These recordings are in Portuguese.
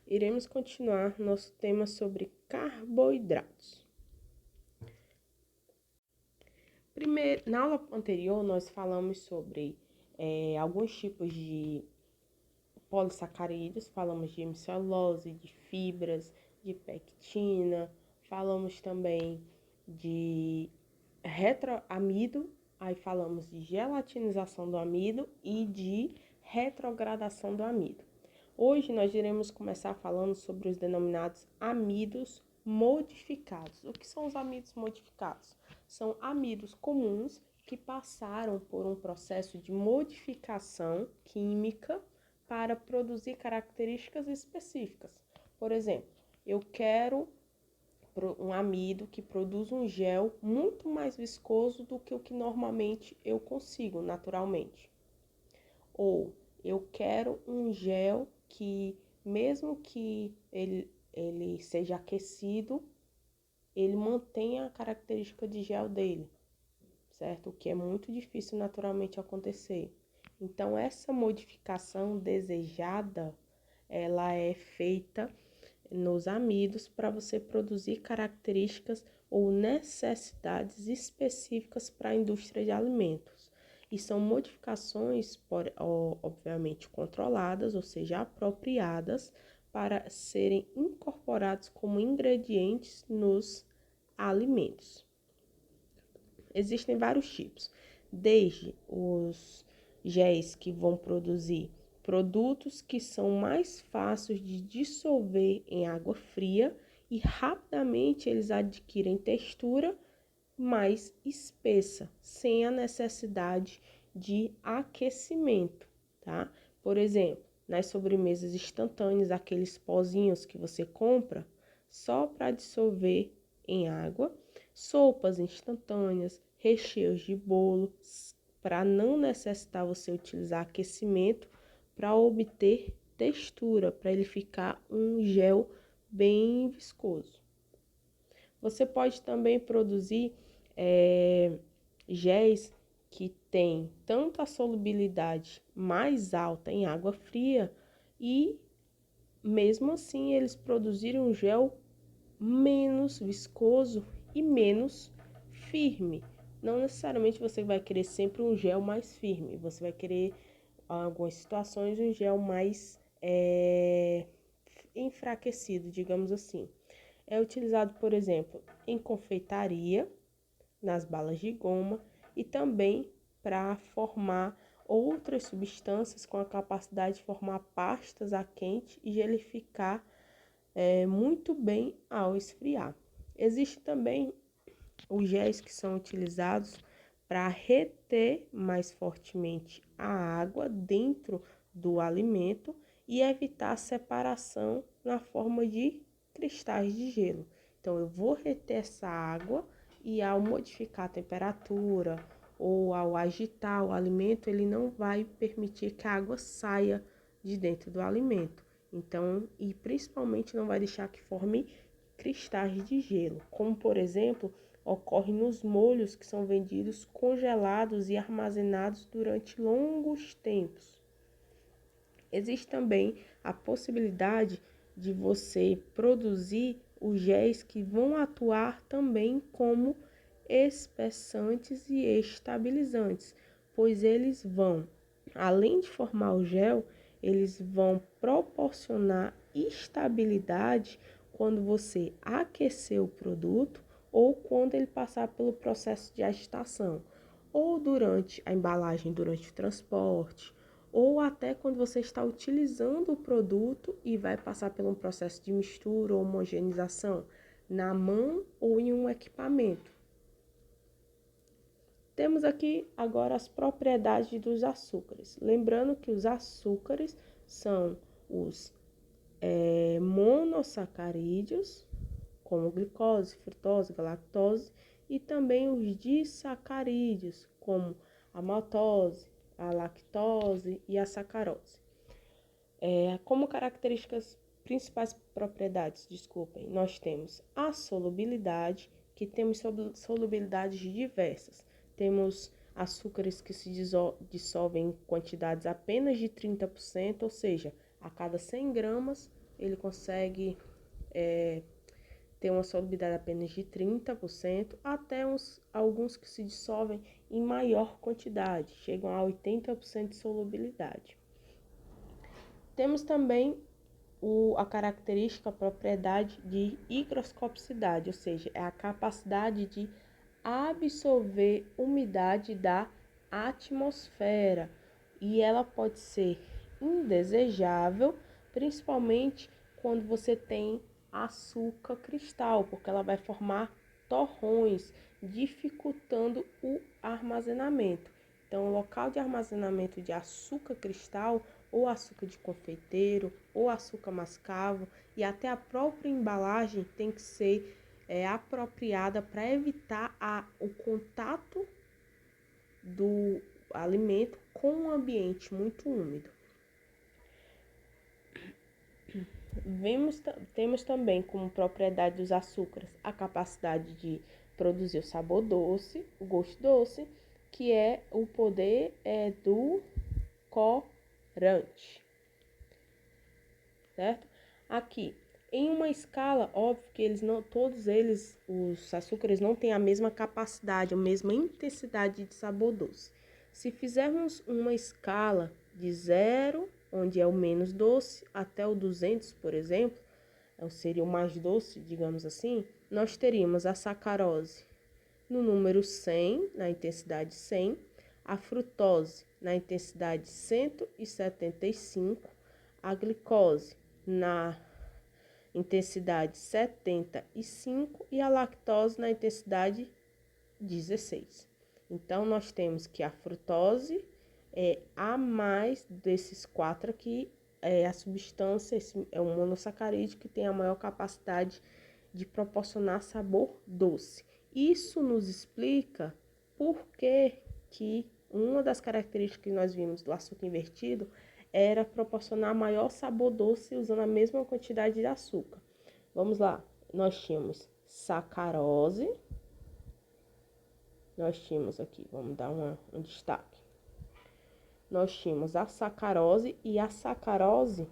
Iremos continuar nosso tema sobre carboidratos. Primeiro, na aula anterior, nós falamos sobre alguns tipos de polissacarídeos, falamos de hemicelulose, de fibras, de pectina, falamos também de retroamido, aí falamos de gelatinização do amido e de retrogradação do amido. Hoje nós iremos começar falando sobre os denominados amidos modificados. O que são os amidos modificados? São amidos comuns que passaram por um processo de modificação química para produzir características específicas. Por exemplo, eu quero um amido que produz um gel muito mais viscoso do que o que normalmente eu consigo naturalmente. Ou eu quero um gel que, mesmo que ele seja aquecido, ele mantenha a característica de gel dele, certo? O que é muito difícil naturalmente acontecer. Então, essa modificação desejada, ela é feita nos amidos para você produzir características ou necessidades específicas para a indústria de alimentos. E são modificações, obviamente, controladas, ou seja, apropriadas para serem incorporados como ingredientes nos alimentos. Existem vários tipos, desde os géis que vão produzir produtos que são mais fáceis de dissolver em água fria e rapidamente eles adquirem textura mais espessa, sem a necessidade de aquecimento, tá? Por exemplo, nas sobremesas instantâneas, aqueles pozinhos que você compra só para dissolver em água, sopas instantâneas, recheios de bolo, para não necessitar você utilizar aquecimento para obter textura, para ele ficar um gel bem viscoso. Você pode também produzir géis que têm tanto a solubilidade mais alta em água fria e mesmo assim eles produzirem um gel menos viscoso e menos firme. Não necessariamente você vai querer sempre um gel mais firme, você vai querer, em algumas situações, um gel mais enfraquecido, digamos assim. É utilizado, por exemplo, em confeitaria, nas balas de goma e também para formar outras substâncias com a capacidade de formar pastas a quente e gelificar muito bem ao esfriar. Existem também os géis que são utilizados para reter mais fortemente a água dentro do alimento e evitar a separação na forma de cristais de gelo. Então, eu vou reter essa água e ao modificar a temperatura ou ao agitar o alimento, ele não vai permitir que a água saia de dentro do alimento. Então, e principalmente não vai deixar que forme cristais de gelo, como por exemplo, ocorre nos molhos que são vendidos congelados e armazenados durante longos tempos. Existe também a possibilidade de você produzir os géis que vão atuar também como espessantes e estabilizantes, pois eles vão, além de formar o gel, eles vão proporcionar estabilidade quando você aquecer o produto ou quando ele passar pelo processo de agitação, ou durante a embalagem, durante o transporte, ou até quando você está utilizando o produto e vai passar por um processo de mistura ou homogeneização na mão ou em um equipamento. Temos aqui agora as propriedades dos açúcares. Lembrando que os açúcares são os monossacarídeos, como glicose, frutose, galactose, e também os disacarídeos, como a maltose, a lactose e a sacarose. Como características principais propriedades, nós temos a solubilidade, que temos solubilidades diversas. Temos açúcares que se dissolvem em quantidades apenas de 30%, ou seja, a cada 100 gramas, ele consegue ter uma solubilidade apenas de 30%, até alguns que se dissolvem em maior quantidade, chegam a 80% de solubilidade. Temos também a característica, a propriedade de higroscopicidade, ou seja, é a capacidade de absorver umidade da atmosfera, e ela pode ser indesejável, principalmente quando você tem açúcar cristal, porque ela vai formar torrões, dificultando o armazenamento. Então, o local de armazenamento de açúcar cristal, ou açúcar de confeiteiro, ou açúcar mascavo, e até a própria embalagem tem que ser apropriada para evitar o contato do alimento com um ambiente muito úmido. Temos também como propriedade dos açúcares a capacidade de produzir o sabor doce, o gosto doce, que é o poder do corante, certo? Aqui, em uma escala, óbvio que todos eles, os açúcares não têm a mesma capacidade, a mesma intensidade de sabor doce. Se fizermos uma escala de 0, onde é o menos doce, até o 200, por exemplo, seria o mais doce, digamos assim, nós teríamos a sacarose no número 100, na intensidade 100, a frutose na intensidade 175, a glicose na intensidade 75 e a lactose na intensidade 16. Então, nós temos que a frutose é a mais desses 4 aqui, a substância, é um monossacarídeo que tem a maior capacidade de proporcionar sabor doce. Isso nos explica por que uma das características que nós vimos do açúcar invertido era proporcionar maior sabor doce usando a mesma quantidade de açúcar. Vamos lá, nós tínhamos sacarose, nós tínhamos aqui, vamos dar um destaque. Nós tínhamos a sacarose, e a sacarose,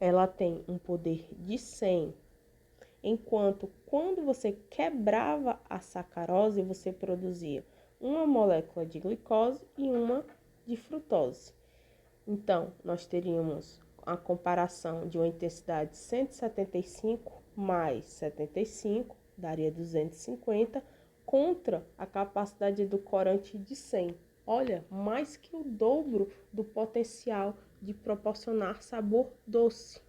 ela tem um poder de 100, enquanto quando você quebrava a sacarose, você produzia uma molécula de glicose e uma de frutose. Então, nós teríamos a comparação de uma intensidade 175 mais 75, daria 250, contra a capacidade edulcorante de 100. Olha, mais que o dobro do potencial de proporcionar sabor doce.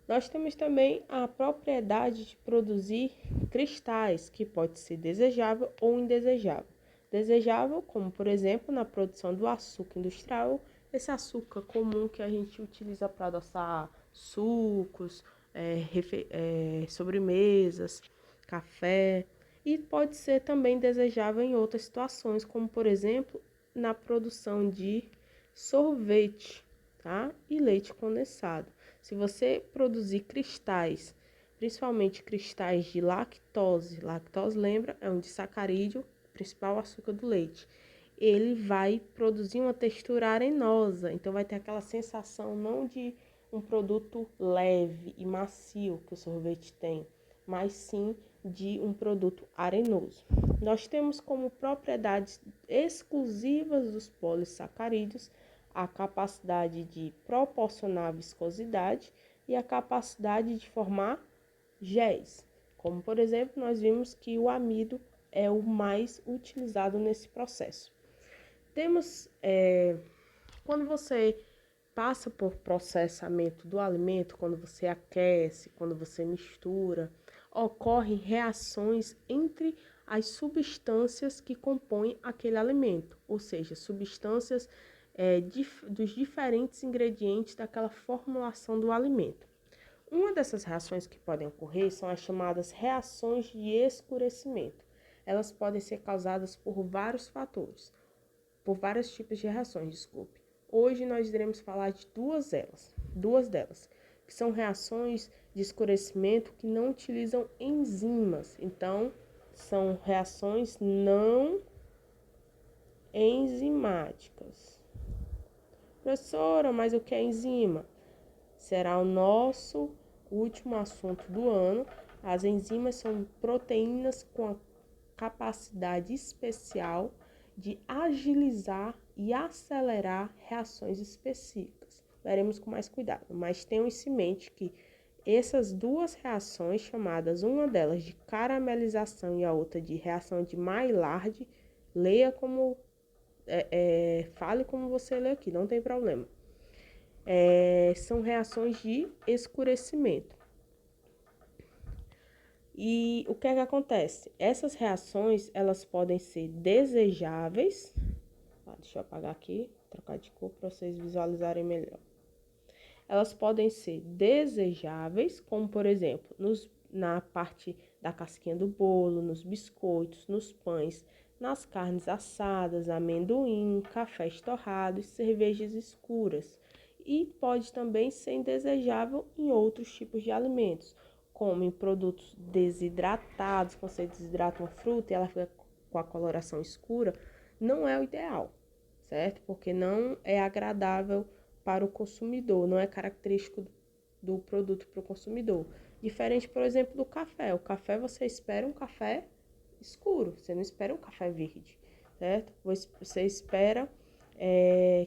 Nós temos também a propriedade de produzir cristais, que pode ser desejável ou indesejável. Desejável, como por exemplo na produção do açúcar industrial, esse açúcar comum que a gente utiliza para adoçar sucos, sobremesas, café, e pode ser também desejável em outras situações, como por exemplo na produção de sorvete, tá? E leite condensado. Se você produzir cristais, principalmente cristais de lactose, lembra, é um disacarídeo, principal açúcar do leite, ele vai produzir uma textura arenosa, então vai ter aquela sensação não de um produto leve e macio que o sorvete tem, mas sim de um produto arenoso. Nós temos como propriedades exclusivas dos polissacarídeos a capacidade de proporcionar viscosidade e a capacidade de formar géis. Como, por exemplo, nós vimos que o amido é o mais utilizado nesse processo. Temos, quando você passa por processamento do alimento, quando você aquece, quando você mistura, ocorrem reações entre as substâncias que compõem aquele alimento, ou seja, substâncias dos diferentes ingredientes daquela formulação do alimento. Uma dessas reações que podem ocorrer são as chamadas reações de escurecimento. Elas podem ser causadas por vários fatores, por vários tipos de reações, desculpe. Hoje nós iremos falar de duas delas, que são reações de escurecimento que não utilizam enzimas. Então, são reações não enzimáticas. Professora, mas o que é enzima? Será o nosso último assunto do ano. As enzimas são proteínas com a capacidade especial de agilizar e acelerar reações específicas. Veremos com mais cuidado, mas tenham em mente que essas duas reações, chamadas uma delas de caramelização e a outra de reação de Maillard, leia como fale como você lê aqui, não tem problema. São reações de escurecimento. E o que é que acontece? Essas reações, elas podem ser desejáveis. Deixa eu apagar aqui, trocar de cor para vocês visualizarem melhor. Elas podem ser desejáveis, como por exemplo, na parte da casquinha do bolo, nos biscoitos, nos pães, nas carnes assadas, amendoim, cafés torrados, cervejas escuras. E pode também ser indesejável em outros tipos de alimentos, como em produtos desidratados. Quando você desidrata uma fruta e ela fica com a coloração escura, não é o ideal, certo? Porque não é agradável para o consumidor, não é característico do produto para o consumidor. Diferente, por exemplo, do café. O café, você espera um café escuro, você não espera um café verde, certo? Você espera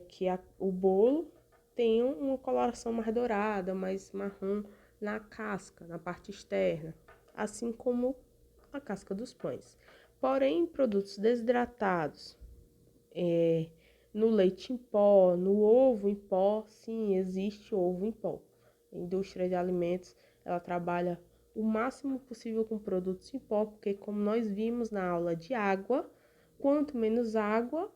que o bolo tenha uma coloração mais dourada, mais marrom na casca, na parte externa, assim como a casca dos pães. Porém, em produtos desidratados, no leite em pó, no ovo em pó, sim, existe ovo em pó. A indústria de alimentos, ela trabalha o máximo possível com produtos em pó, porque como nós vimos na aula de água, quanto menos água,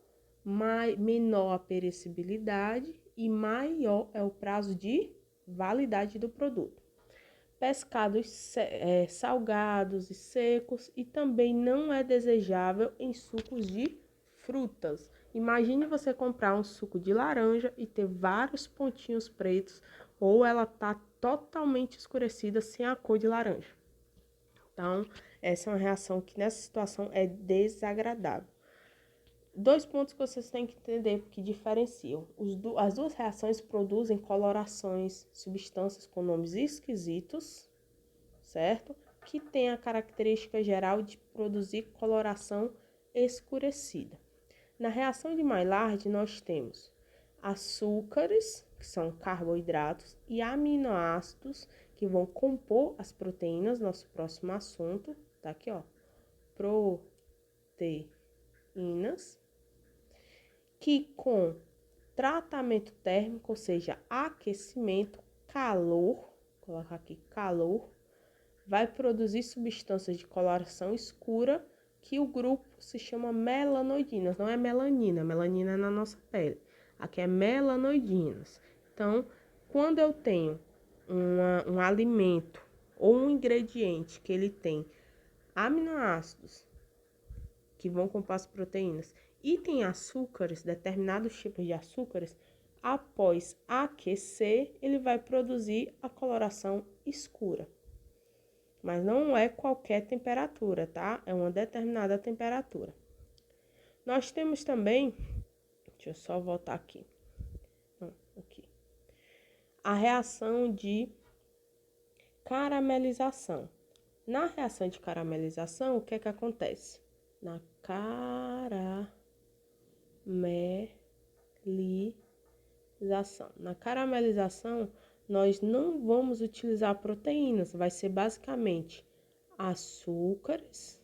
menor a perecibilidade e maior é o prazo de validade do produto. Pescados salgados e secos, e também não é desejável em sucos de frutas. Imagine você comprar um suco de laranja e ter vários pontinhos pretos, ou ela tá totalmente escurecida sem a cor de laranja. Então, essa é uma reação que nessa situação é desagradável. Dois pontos que vocês têm que entender que diferenciam. As duas reações produzem colorações, substâncias com nomes esquisitos, certo? Que tem a característica geral de produzir coloração escurecida. Na reação de Maillard, nós temos açúcares, que são carboidratos, e aminoácidos, que vão compor as proteínas, nosso próximo assunto, tá aqui, ó, proteínas, que com tratamento térmico, ou seja, aquecimento, calor, vou colocar aqui calor, vai produzir substâncias de coloração escura, que o grupo se chama melanoidinas. Não é melanina, melanina é na nossa pele. Aqui é melanoidinas. Então, quando eu tenho um alimento ou um ingrediente que ele tem aminoácidos, que vão compor as proteínas, e tem açúcares, determinados tipos de açúcares, após aquecer, ele vai produzir a coloração escura. Mas não é qualquer temperatura, tá? É uma determinada temperatura. Nós temos também, deixa eu só voltar aqui. Aqui. A reação de caramelização. Na reação de caramelização, o que é que acontece? Na caramelização, nós não vamos utilizar proteínas, vai ser basicamente açúcares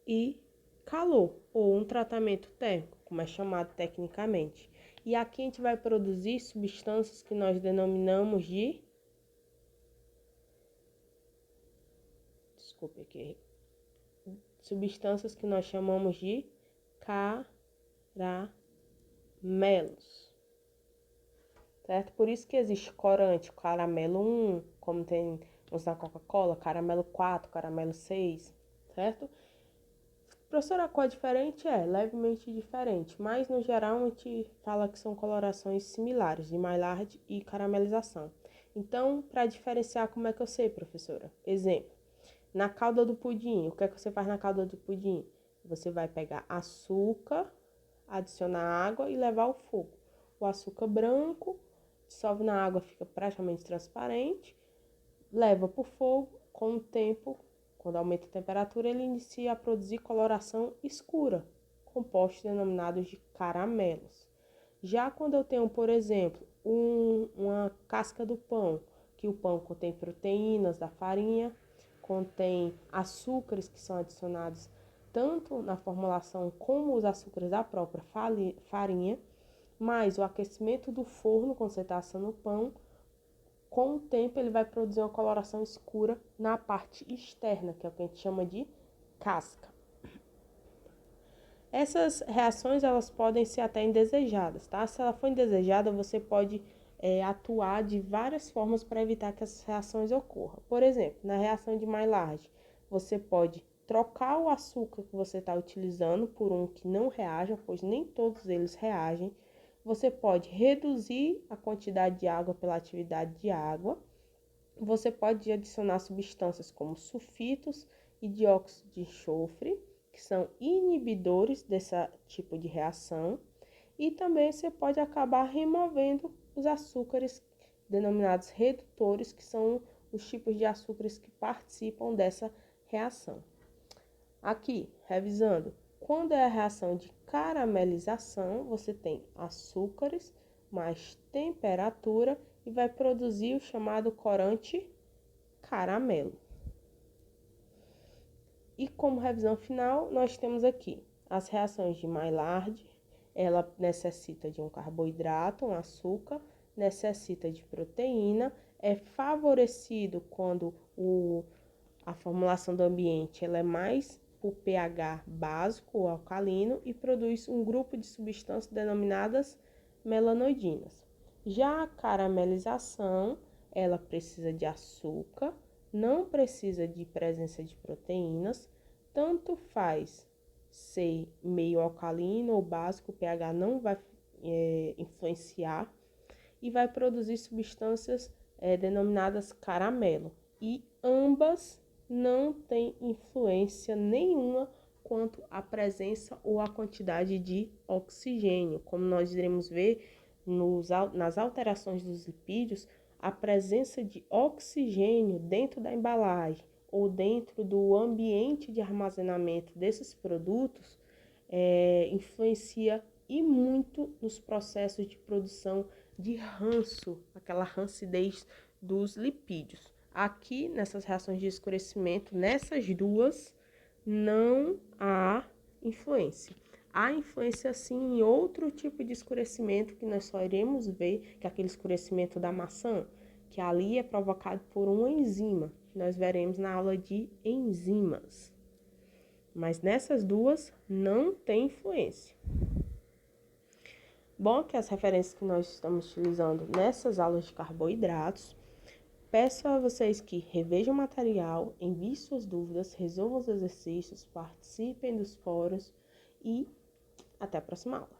e calor, ou um tratamento térmico, como é chamado tecnicamente. E aqui a gente vai produzir substâncias que nós denominamos de... Desculpe aqui. Substâncias que nós chamamos de caramelos. Certo? Por isso que existe corante, caramelo 1, como tem uns na Coca-Cola, caramelo 4, caramelo 6, certo? Professora, qual é diferente? É levemente diferente, mas no geral a gente fala que são colorações similares de Maillard e caramelização. Então, para diferenciar, como é que eu sei, professora? Exemplo, na calda do pudim, o que é que você faz na calda do pudim? Você vai pegar açúcar, adicionar água e levar ao fogo. O açúcar branco dissolve na água, fica praticamente transparente, leva para o fogo, com o tempo, quando aumenta a temperatura, ele inicia a produzir coloração escura, compostos denominados de caramelos. Já quando eu tenho, por exemplo, uma casca do pão, que o pão contém proteínas da farinha, contém açúcares que são adicionados tanto na formulação como os açúcares da própria farinha, mas o aquecimento do forno, quando você está assando o pão, com o tempo ele vai produzir uma coloração escura na parte externa, que é o que a gente chama de casca. Essas reações, elas podem ser até indesejadas, tá? Se ela for indesejada, você pode atuar de várias formas para evitar que essas reações ocorram. Por exemplo, na reação de Maillard, você pode trocar o açúcar que você está utilizando por um que não reaja, pois nem todos eles reagem. Você pode reduzir a quantidade de água pela atividade de água. Você pode adicionar substâncias como sulfitos e dióxido de enxofre, que são inibidores desse tipo de reação. E também você pode acabar removendo os açúcares denominados redutores, que são os tipos de açúcares que participam dessa reação. Aqui, revisando, quando é a reação de caramelização, você tem açúcares mais temperatura e vai produzir o chamado corante caramelo. E como revisão final, nós temos aqui as reações de Maillard. Ela necessita de um carboidrato, um açúcar, necessita de proteína, é favorecido quando a formulação do ambiente ela é mais por pH básico ou alcalino e produz um grupo de substâncias denominadas melanoidinas. Já a caramelização, ela precisa de açúcar, não precisa de presença de proteínas, tanto faz ser meio alcalino ou básico, o pH não vai influenciar e vai produzir substâncias denominadas caramelo. E ambas não têm influência nenhuma quanto à presença ou à quantidade de oxigênio. Como nós iremos ver nas alterações dos lipídios, a presença de oxigênio dentro da embalagem ou dentro do ambiente de armazenamento desses produtos influencia e muito nos processos de produção de ranço, aquela rancidez dos lipídios. Aqui, nessas reações de escurecimento, nessas duas, não há influência. Há influência, sim, em outro tipo de escurecimento que nós só iremos ver, que é aquele escurecimento da maçã, que ali é provocado por uma enzima, que nós veremos na aula de enzimas. Mas nessas duas, não tem influência. Bom, que as referências que nós estamos utilizando nessas aulas de carboidratos. Peço a vocês que revejam o material, enviem suas dúvidas, resolvam os exercícios, participem dos fóruns e até a próxima aula.